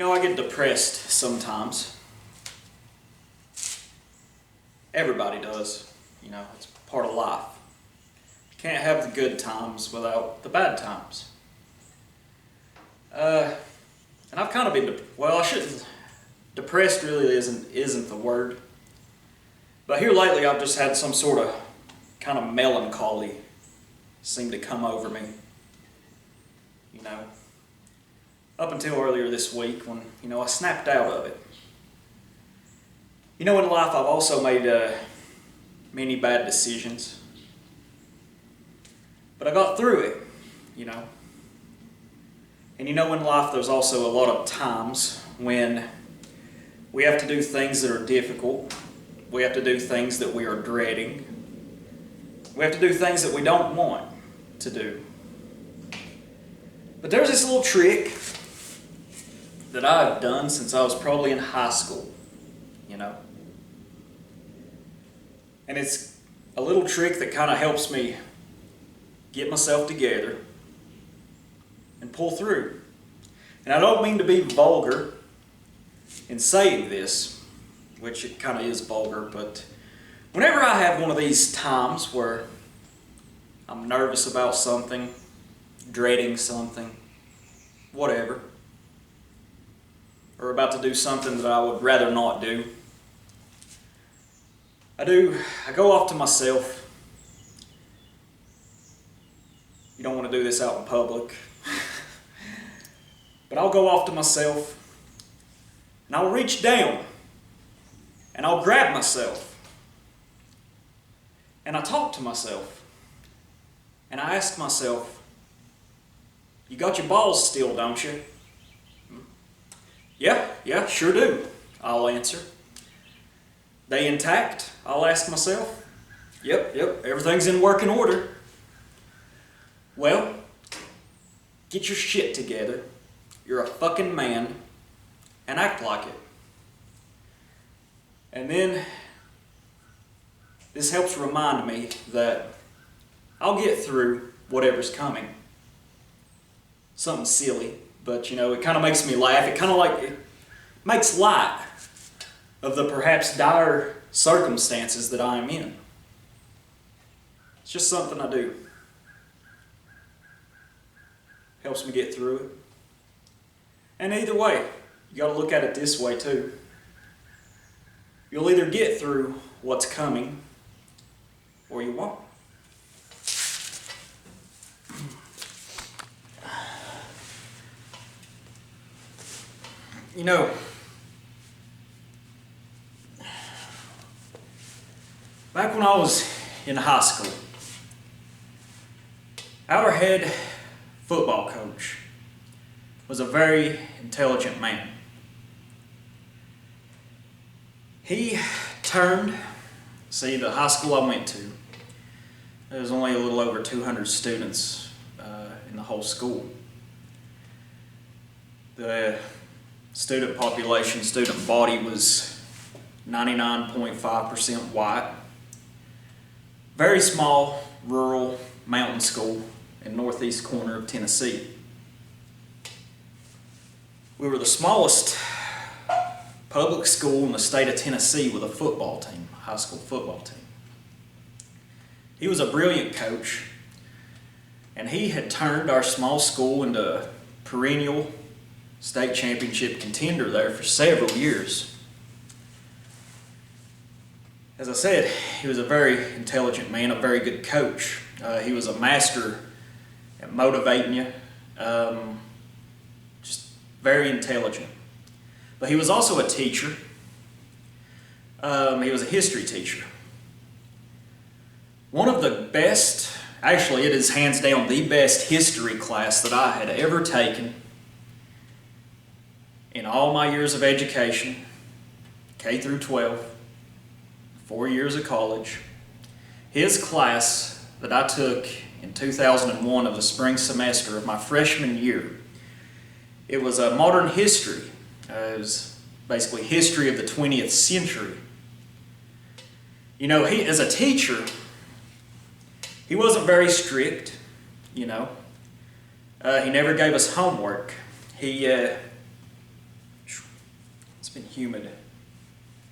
I get depressed sometimes. Everybody does. It's part of life. You can't have the good times without the bad times. And I've kind of been, I shouldn't, depressed really isn't the word. But here lately I've just had some sort of kind of melancholy seem to come over me. Up until earlier this week when, I snapped out of it. In life I've also made many bad decisions. But I got through it, And in life there's also a lot of times when we have to do things that are difficult. We have to do things that we are dreading. We have to do things that we don't want to do. But there's this little trick that I've done since I was probably in high school, And it's a little trick that kind of helps me get myself together and pull through. And I don't mean to be vulgar in saying this, which it kind of is vulgar, but whenever I have one of these times where I'm nervous about something, dreading something, whatever, or about to do something that I would rather not do, I go off to myself. You don't want to do this out in public. But I'll go off to myself and I'll reach down and I'll grab myself and I talk to myself and I ask myself, "You got your balls still, don't you?" Yeah, sure do, I'll answer. "They intact?" I'll ask myself. Yep, everything's in working order. Well, get your shit together. You're a fucking man and act like it. And then this helps remind me that I'll get through whatever's coming. Something silly, but it kind of makes me laugh. It makes light of the perhaps dire circumstances that I am in. It's just something I do. Helps me get through it. And either way, you got to look at it this way too. You'll either get through what's coming or you won't. Back when I was in high school, our head football coach was a very intelligent man. He turned, the high school I went to, there was only a little over 200 students in the whole school. The student body was 99.5% white. Very small, rural, mountain school in northeast corner of Tennessee. We were the smallest public school in the state of Tennessee with a football team, a high school football team. He was a brilliant coach, and he had turned our small school into a perennial state championship contender there for several years. As I said, he was a very intelligent man, a very good coach. He was a master at motivating you, just very intelligent. But he was also a teacher. He was a history teacher. One of the best, actually it is hands down the best history class that I had ever taken in all my years of education, K through 12, 4 years of college. His class that I took in 2001 of the spring semester of my freshman year, it was a modern history. It was basically history of the 20th century. He, as a teacher, he wasn't very strict, He never gave us homework. He It's been humid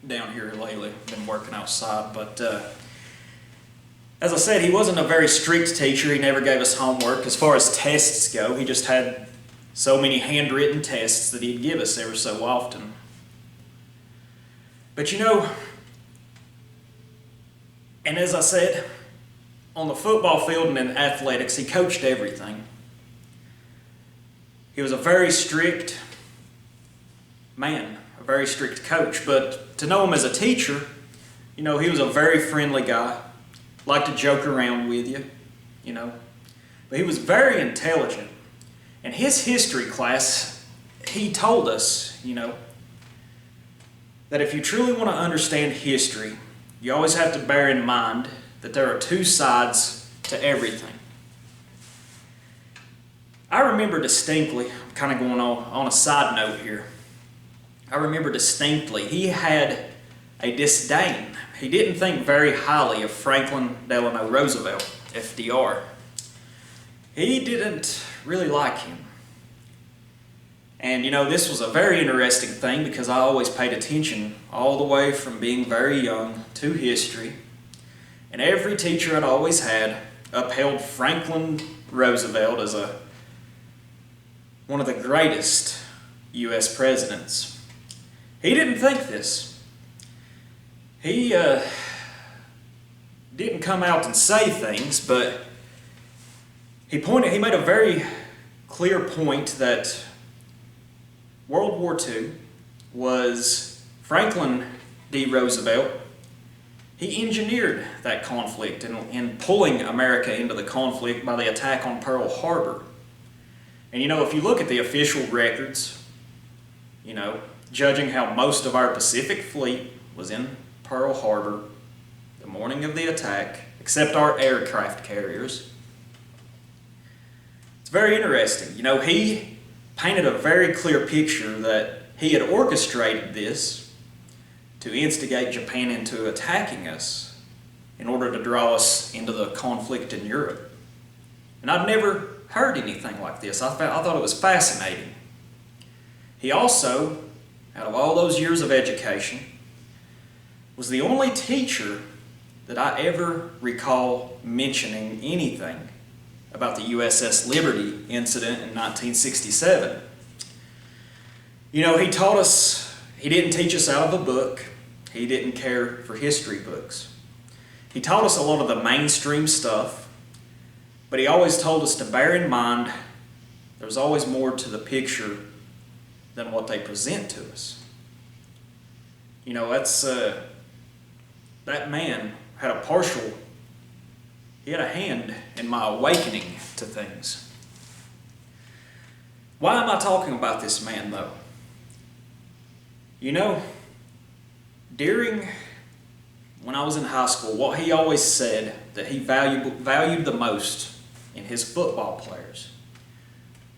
down here lately. I've been working outside, but as I said, he wasn't a very strict teacher. He never gave us homework. As far as tests go, he just had so many handwritten tests that he'd give us every so often. But and as I said, on the football field and in athletics, he coached everything. He was a very strict man, a very strict coach, but to know him as a teacher, he was a very friendly guy, liked to joke around with you, but he was very intelligent. And his history class, he told us, that if you truly want to understand history, you always have to bear in mind that there are two sides to everything. I remember distinctly, I'm kind of going on a side note here. I remember distinctly, he had a disdain. He didn't think very highly of Franklin Delano Roosevelt, FDR. He didn't really like him. And this was a very interesting thing because I always paid attention all the way from being very young to history. And every teacher I'd always had upheld Franklin Roosevelt as one of the greatest U.S. presidents. He didn't think this. He didn't come out and say things, but he made a very clear point that World War II was Franklin D. Roosevelt. He engineered that conflict in pulling America into the conflict by the attack on Pearl Harbor. And if you look at the official records, judging how most of our Pacific fleet was in Pearl Harbor the morning of the attack, except our aircraft carriers, it's very interesting. He painted a very clear picture that he had orchestrated this to instigate Japan into attacking us in order to draw us into the conflict in Europe. And I'd never heard anything like this. I thought it was fascinating. He also, out of all those years of education, was the only teacher that I ever recall mentioning anything about the USS Liberty incident in 1967. He taught us, he didn't teach us out of a book. He didn't care for history books. He taught us a lot of the mainstream stuff, but he always told us to bear in mind there's always more to the picture than what they present to us. That man had he had a hand in my awakening to things. Why am I talking about this man, though? When I was in high school, what he always said that he valued the most in his football players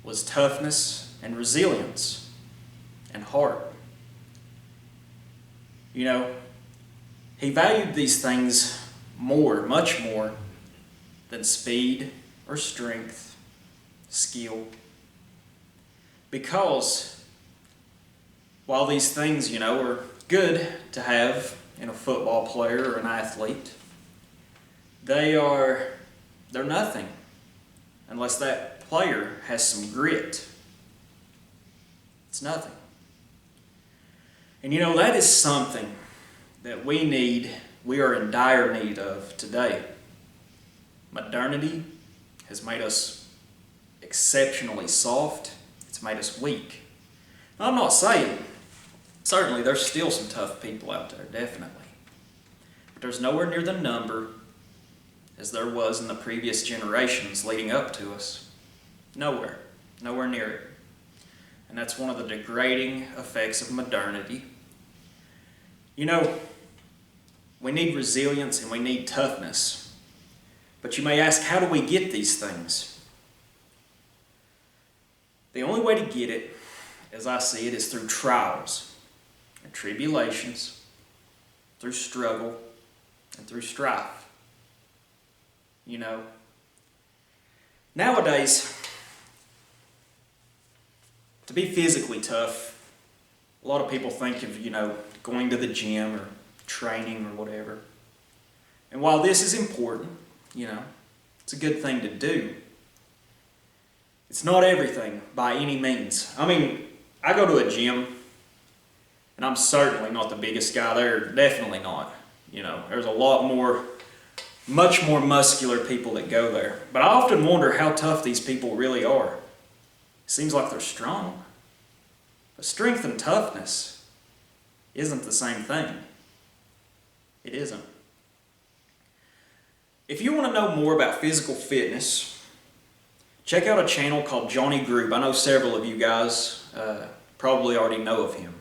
was toughness and resilience and heart. He valued these things much more than speed or strength, skill. Because while these things, are good to have in a football player or an athlete, they're nothing unless that player has some grit. It's nothing. And that is something that we are in dire need of today. Modernity has made us exceptionally soft. It's made us weak. Now, I'm not saying, certainly there's still some tough people out there, definitely. But there's nowhere near the number as there was in the previous generations leading up to us. Nowhere near it. And that's one of the degrading effects of modernity. We need resilience and we need toughness. But you may ask, how do we get these things? The only way to get it, as I see it, is through trials and tribulations, through struggle and through strife. Nowadays, to be physically tough A lot of people think of, going to the gym or training or whatever. And while this is important, it's a good thing to do, it's not everything by any means. I mean, I go to a gym, and I'm certainly not the biggest guy there, definitely not. There's a lot more, much more muscular people that go there. But I often wonder how tough these people really are. It seems like they're strong. But strength and toughness isn't the same thing. It isn't. If you want to know more about physical fitness, check out a channel called Johnny Group. I know several of you guys probably already know of him.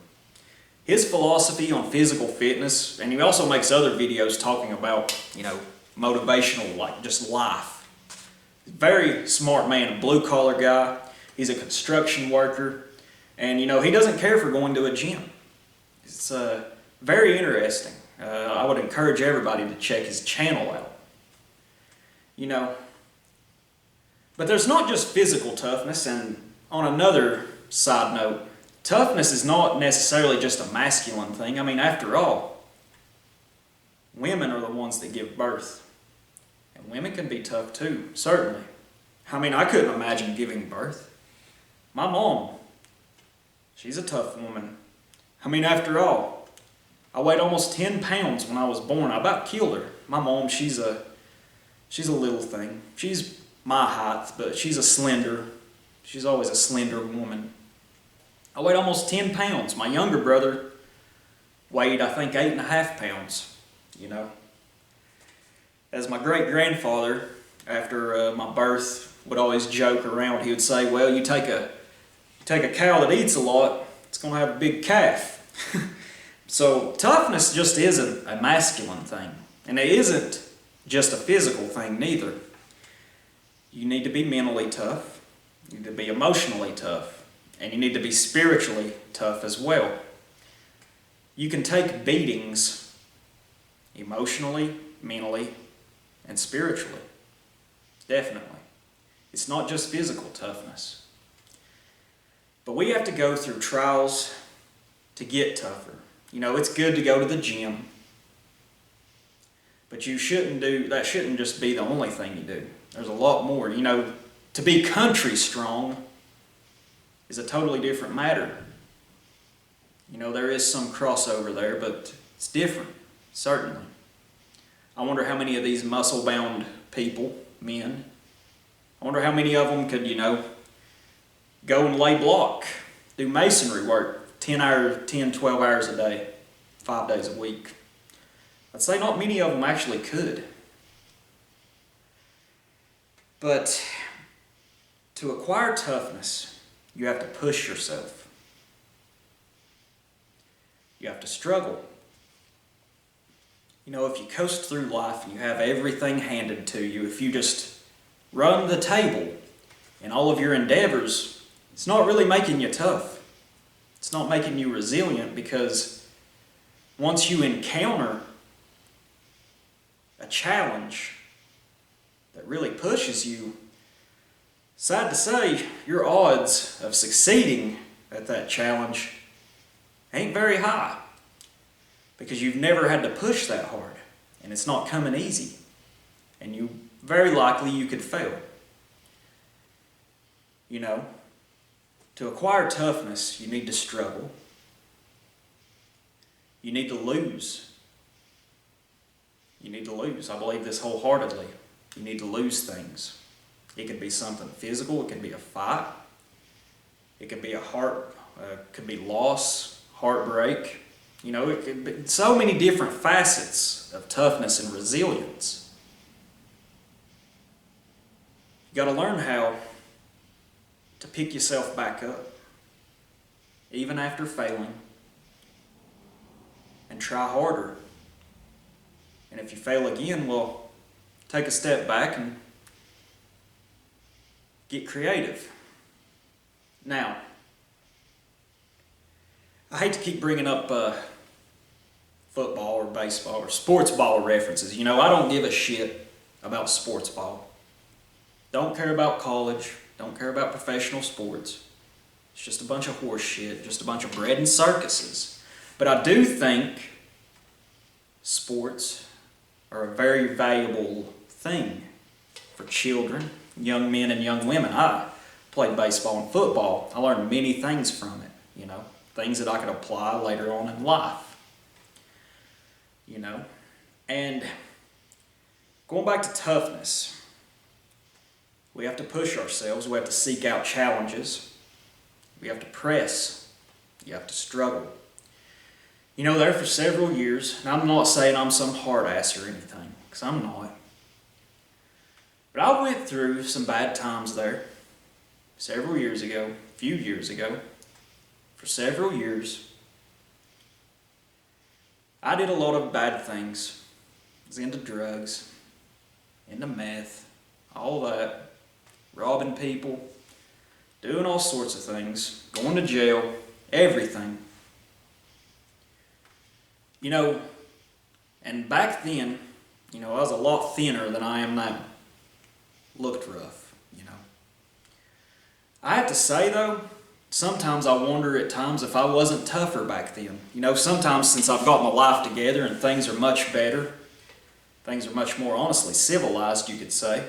His philosophy on physical fitness, and he also makes other videos talking about, motivational, like just life. Very smart man, a blue collar guy. He's a construction worker, and he doesn't care for going to a gym. It's very interesting. I would encourage everybody to check his channel out. But there's not just physical toughness, and on another side note, toughness is not necessarily just a masculine thing. I mean, after all, women are the ones that give birth. And women can be tough too, certainly. I mean, I couldn't imagine giving birth. My mom, she's a tough woman. I mean, after all, I weighed almost 10 pounds when I was born. I about killed her. My mom, she's a little thing. She's my height, but she's she's always a slender woman. I weighed almost 10 pounds. My younger brother weighed, I think, 8.5 pounds, As my great-grandfather, after my birth, would always joke around. He would say, well, you take a cow that eats a lot, it's going to have a big calf. So toughness just isn't a masculine thing. And it isn't just a physical thing neither. You need to be mentally tough. You need to be emotionally tough. And you need to be spiritually tough as well. You can take beatings emotionally, mentally, and spiritually. Definitely. It's not just physical toughness. But we have to go through trials to get tougher. It's good to go to the gym. But that shouldn't just be the only thing you do. There's a lot more. To be country strong is a totally different matter. There is some crossover there, but it's different, certainly. I wonder how many of these muscle-bound people, men, I wonder how many of them could, go and lay block, do masonry work, 12 hours a day, 5 days a week. I'd say not many of them actually could. But to acquire toughness, you have to push yourself. You have to struggle. If you coast through life and you have everything handed to you, if you just run the table in all of your endeavors, it's not really making you tough. It's not making you resilient, because once you encounter a challenge that really pushes you, sad to say, your odds of succeeding at that challenge ain't very high, because you've never had to push that hard, and it's not coming easy, and very likely you could fail. To acquire toughness, you need to struggle. You need to lose. You need to lose. I believe this wholeheartedly. You need to lose things. It could be something physical. It could be a fight. It could be could be loss, heartbreak. It could be so many different facets of toughness and resilience. You got to learn how to pick yourself back up, even after failing, and try harder. And if you fail again, well, take a step back and get creative. Now, I hate to keep bringing up football or baseball or sports ball references. I don't give a shit about sports ball. Don't care about college. Don't care about professional sports. It's just a bunch of horse shit, just a bunch of bread and circuses. But I do think sports are a very valuable thing for children, young men and young women. I played baseball and football. I learned many things from it, things that I could apply later on in life, And going back to toughness, we have to push ourselves. We have to seek out challenges. We have to press. You have to struggle. There for several years, and I'm not saying I'm some hard ass or anything, because I'm not. But I went through some bad times there several years ago, a few years ago. For several years, I did a lot of bad things. I was into drugs, into meth, all that, robbing people, doing all sorts of things, going to jail, everything. And back then, I was a lot thinner than I am now. Looked rough, I have to say though, sometimes I wonder at times if I wasn't tougher back then. Sometimes since I've got my life together and things are much better, things are much more honestly civilized, you could say,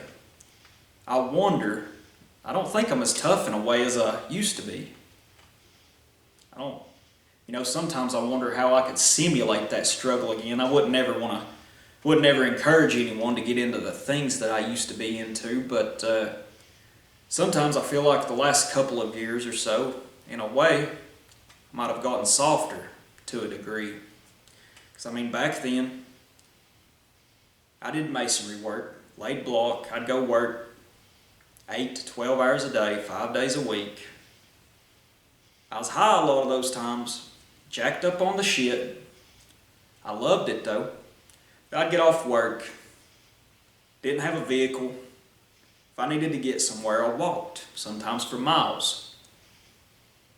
I wonder, I don't think I'm as tough in a way as I used to be. Sometimes I wonder how I could simulate that struggle again. I wouldn't ever encourage anyone to get into the things that I used to be into, but sometimes I feel like the last couple of years or so, in a way, I might have gotten softer to a degree. Because back then, I did masonry work, laid block, I'd go work 8 to 12 hours a day, 5 days a week. I was high a lot of those times, jacked up on the shit. I loved it though. I'd get off work, didn't have a vehicle. If I needed to get somewhere, I walked, sometimes for miles.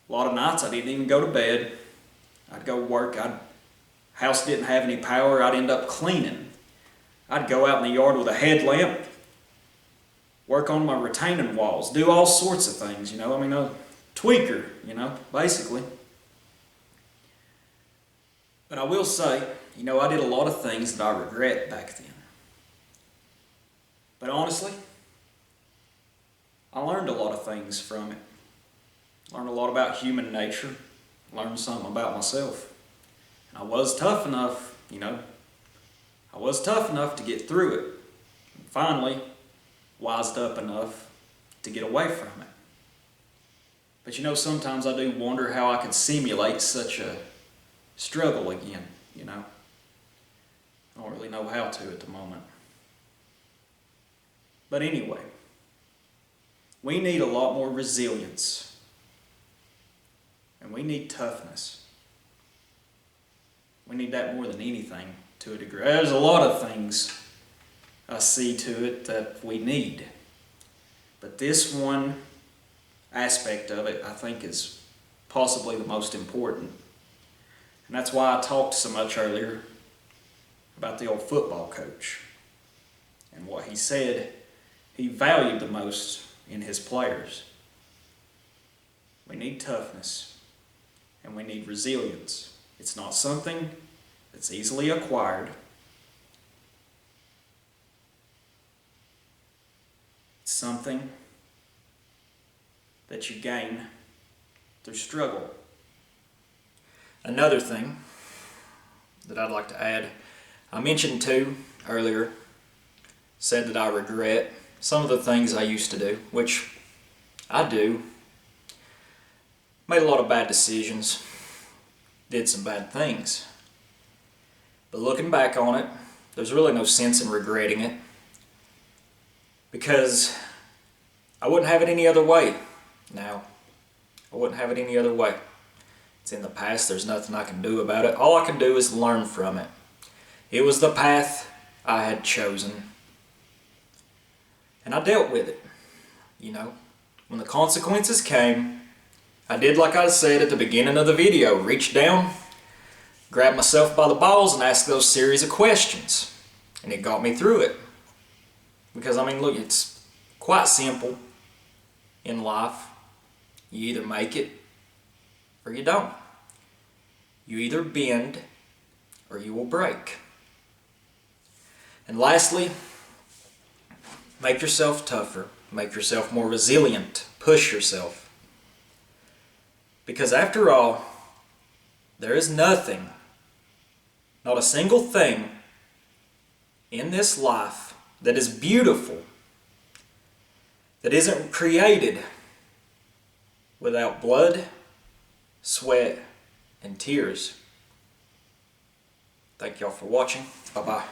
A lot of nights I didn't even go to bed. I'd go work. House didn't have any power, I'd end up cleaning. I'd go out in the yard with a headlamp, work on my retaining walls, do all sorts of things, a tweaker, basically. But I will say, I did a lot of things that I regret back then. But honestly, I learned a lot of things from it. Learned a lot about human nature. Learned something about myself. And I was tough enough, I was tough enough to get through it. And finally, wised up enough to get away from it. But sometimes I do wonder how I could simulate such a struggle again, I don't really know how to at the moment. But anyway, we need a lot more resilience. And we need toughness. We need that more than anything to a degree. There's a lot of things I see to it that we need. But this one aspect of it, I think, is possibly the most important. And that's why I talked so much earlier about the old football coach and what he said he valued the most in his players. We need toughness and we need resilience. It's not something that's easily acquired. It's something that you gain through struggle. Another thing that I'd like to add, I mentioned too earlier, said that I regret some of the things I used to do, which I do. Made a lot of bad decisions, did some bad things. But looking back on it, there's really no sense in regretting it, because I wouldn't have it any other way now. I wouldn't have it any other way. It's in the past, there's nothing I can do about it. All I can do is learn from it. It was the path I had chosen. And I dealt with it. When the consequences came, I did like I said at the beginning of the video, reach down, grab myself by the balls and ask those series of questions. And it got me through it. Because look, it's quite simple in life. You either make it or you don't. You either bend or you will break. And lastly, make yourself tougher. Make yourself more resilient. Push yourself. Because after all, there is nothing, not a single thing in this life that is beautiful, that isn't created without blood, sweat, and tears. Thank y'all for watching. Bye-bye.